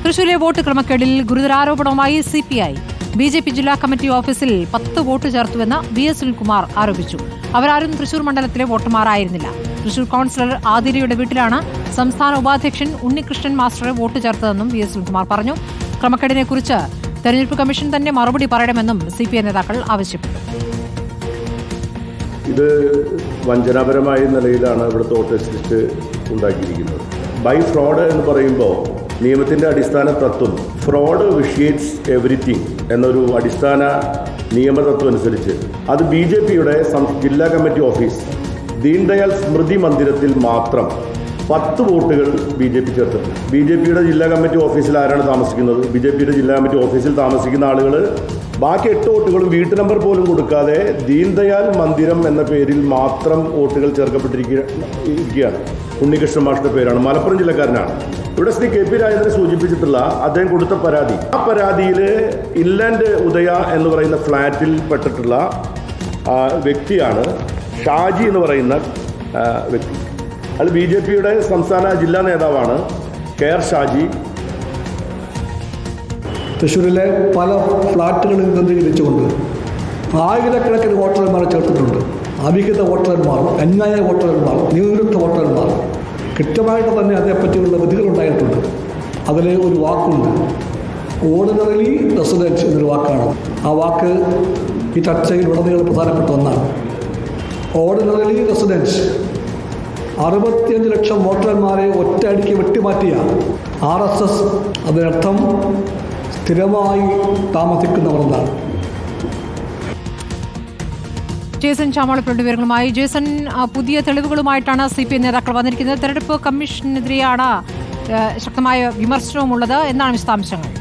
തൃശൂരിലെ vote ക്രമക്കേടിൽ ഗുരുതരാരോപണവുമായി CPI. BJP ജില്ലാ committee ഓഫീസിൽ 10 വോട്ട് ചേർത്തുവെന്ന് VS സുനിൽകുമാർ ആരോപിച്ചു. അവരാരും തൃശൂർ മണ്ഡലത്തിലെ വോട്ടർമാരായിരുന്നില്ല. തൃശൂർ കൌൺസിലർ ആതിരയുടെ വീട്ടിലാണ് സംസ്ഥാന ഉപാധ്യക്ഷൻ ഉണ്ണികൃഷ്ണൻ മാസ്റ്ററെ വോട്ട് ചേർത്തതെന്നും VS സുനിൽകുമാർ പറഞ്ഞു. ക്രമക്കേടിനെക്കുറിച്ച് തെരഞ്ഞെടുപ്പ് കമ്മീഷൻ തന്നെ മറുപടി പറയണമെന്നും CPI നേതാക്കൾ ആവശ്യപ്പെട്ടു. ഇത് വഞ്ചനാപരമായ നിലയിലാണ് ഇവിടുത്തെ വോട്ടേഴ്സ് ലിസ്റ്റ് ഉണ്ടാക്കിയിരിക്കുന്നത്. ബൈ ഫ്രോഡ് എന്ന് പറയുമ്പോൾ നിയമത്തിൻ്റെ അടിസ്ഥാന തത്വം ഫ്രോഡ് വിഷിയേറ്റ്സ് എവറിത്തിങ് എന്നൊരു അടിസ്ഥാന നിയമതത്വം അനുസരിച്ച് അത് BJPയുടെ ജില്ലാ കമ്മിറ്റി ഓഫീസ് ദീൻദയാൽ സ്മൃതി മന്ദിരത്തിൽ മാത്രം 10 വോട്ടുകൾ BJP ചേർത്തിട്ടുണ്ട്. BJPയുടെ ജില്ലാ കമ്മിറ്റി ഓഫീസിൽ ആരാണ് താമസിക്കുന്നത്? BJPയുടെ ജില്ലാ കമ്മിറ്റി ഓഫീസിൽ താമസിക്കുന്ന ആളുകൾ ബാക്കി 8 വോട്ടുകളും വീട്ടു നമ്പർ പോലും കൊടുക്കാതെ ദീൻദയാൽ മന്ദിരം എന്ന പേരിൽ മാത്രം വോട്ടുകൾ ചേർക്കപ്പെട്ടിരിക്കുകയാണ്. ഉണ്ണികൃഷ്ണൻ മാഷിന്റെ പേരാണ്, മലപ്പുറം ജില്ലക്കാരനാണ്. ഇവിടെ ശ്രീ KP രാജേന്ദ്രൻ സൂചിപ്പിച്ചിട്ടുള്ള അദ്ദേഹം കൊടുത്ത പരാതി, ആ പരാതിയിൽ ഇൻലാൻഡ് ഉദയ എന്ന് പറയുന്ന ഫ്ലാറ്റിൽ പെട്ടിട്ടുള്ള വ്യക്തിയാണ് ഷാജി എന്ന് പറയുന്ന വ്യക്തി. അത് BJPയുടെ സംസ്ഥാന ജില്ലാ നേതാവാണ് KR ഷാജി. തൃശ്ശൂരിലെ പല ഫ്ലാറ്റുകളിൽ കേന്ദ്രീകരിച്ചുകൊണ്ട് ആയിരക്കണക്കിന് വോട്ടർമാരെ ചേർത്തിട്ടുണ്ട്. അവിഹിത വോട്ടർമാർ, അന്യായ വോട്ടർമാർ, നിയന്ത്രിത വോട്ടർമാർ. കൃത്യമായിട്ട് തന്നെ അതേപ്പറ്റിയുള്ള വിധികളുണ്ടായിട്ടുണ്ട്. അതിൽ ഒരു വാക്കുണ്ട്, ഓർഡിനറിലി റെസിഡൻസ് എന്നൊരു വാക്കാണ്. ആ വാക്ക് ഈ ചർച്ചയിൽ ഉടനീളം പ്രധാനപ്പെട്ട ഒന്നാണ്. ഓർഡിനറിലി റെസിഡൻസ് 65 ലക്ഷം വോട്ടർമാരെ ഒറ്റയടിക്ക് വെട്ടിമാറ്റിയ RSS അതിനർത്ഥം സ്ഥിരമായി താമസിക്കുന്നവർ എന്നാണ്. ജേസൺ ചാമളപ്പുഴയുടെ വിവരങ്ങളുമായി. ജേസൺ, പുതിയ തെളിവുകളുമായിട്ടാണ് CPI നേതാക്കൾ വന്നിരിക്കുന്നത്. തെരഞ്ഞെടുപ്പ് കമ്മീഷനെതിരെയാണ് ശക്തമായ വിമർശനവുമുള്ളത്. എന്താണ് വിശദാംശങ്ങൾ?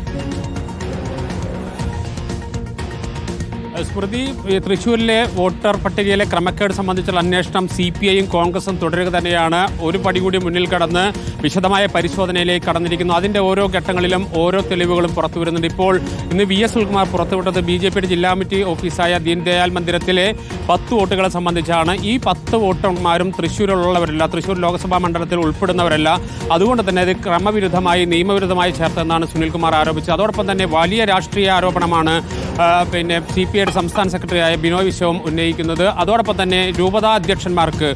സ്മൃതി, തൃശ്ശൂരിലെ വോട്ടർ പട്ടികയിലെ ക്രമക്കേട് സംബന്ധിച്ചുള്ള അന്വേഷണം CPIയും കോൺഗ്രസും തുടരുക തന്നെയാണ്. ഒരു പടി കൂടി മുന്നിൽ കടന്ന് വിശദമായ പരിശോധനയിലേക്ക് കടന്നിരിക്കുന്നു. അതിൻ്റെ ഓരോ ഘട്ടങ്ങളിലും ഓരോ തെളിവുകളും പുറത്തു വരുന്നുണ്ട്. ഇപ്പോൾ ഇന്ന് VS സുനിൽകുമാർ പുറത്തുവിട്ടത് BJPയുടെ ജില്ലാ കമ്മിറ്റി ഓഫീസായ ദീൻദയാൽ മന്ദിരത്തിലെ 10 വോട്ടുകളെ സംബന്ധിച്ചാണ്. ഈ 10 വോട്ടർമാരും തൃശ്ശൂരിലുള്ളവരല്ല, തൃശ്ശൂർ ലോക്സഭാ മണ്ഡലത്തിൽ ഉൾപ്പെടുന്നവരല്ല. അതുകൊണ്ട് തന്നെ ഇത് ക്രമവിരുദ്ധമായി നിയമവിരുദ്ധമായി ചേർത്തെന്നാണ് സുനിൽകുമാർ ആരോപിച്ചത്. അതോടൊപ്പം തന്നെ വലിയ രാഷ്ട്രീയ ആരോപണമാണ് CPIയുടെ സംസ്ഥാന സെക്രട്ടറിയായ ബിനോയ് വിശ്വം ഉന്നയിക്കുന്നത്. അതോടൊപ്പം തന്നെ രൂപതാ അധ്യക്ഷന്മാർക്ക്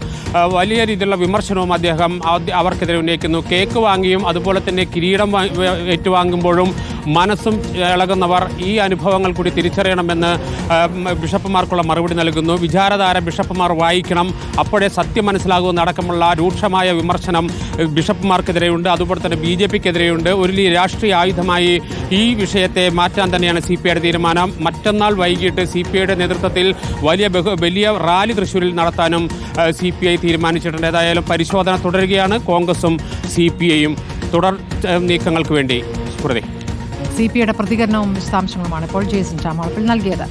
വലിയ രീതിയിലുള്ള വിമർശനവും അദ്ദേഹം അവർക്കെതിരെ ഉന്നയിക്കുന്നു. കേക്ക് വാങ്ങിയും അതുപോലെ തന്നെ കിരീടം ഏറ്റുവാങ്ങുമ്പോഴും മനസ്സും ഇളകുന്നവർ ഈ അനുഭവങ്ങൾ കൂടി തിരിച്ചറിയണമെന്ന് ബിഷപ്പുമാർക്കുള്ള മറുപടി നൽകുന്നു. വിചാരധാര ബിഷപ്പുമാർ വായിക്കണം, അപ്പോഴേ സത്യം മനസ്സിലാകുമെന്നടക്കമുള്ള രൂക്ഷമായ വിമർശനം ബിഷപ്പുമാർക്കെതിരെയുണ്ട്. അതുപോലെ തന്നെ BJPക്കെതിരെയുണ്ട്. ഒരു രാഷ്ട്രീയ ആയുധമായി ഈ വിഷയത്തെ മാറ്റാൻ തന്നെയാണ് CPIയുടെ തീരുമാനം. മറ്റന്നാൾ വൈകിട്ട് CPIയുടെ നേതൃത്വത്തിൽ വലിയ റാലി തൃശ്ശൂരിൽ നടത്താനും CPI തീരുമാനിച്ചിട്ടുണ്ട്. ഏതായാലും പരിശോധന തുടരുകയാണ്. കോൺഗ്രസും CPIയും തുടർ നീക്കങ്ങൾക്ക് വേണ്ടി. സ്മൃതി, CPIയുടെ പ്രതികരണവും വിശദാംശങ്ങളുമാണ് ഇപ്പോൾ ജേസൺ ചാമളപ്പിൽ നൽകിയത്.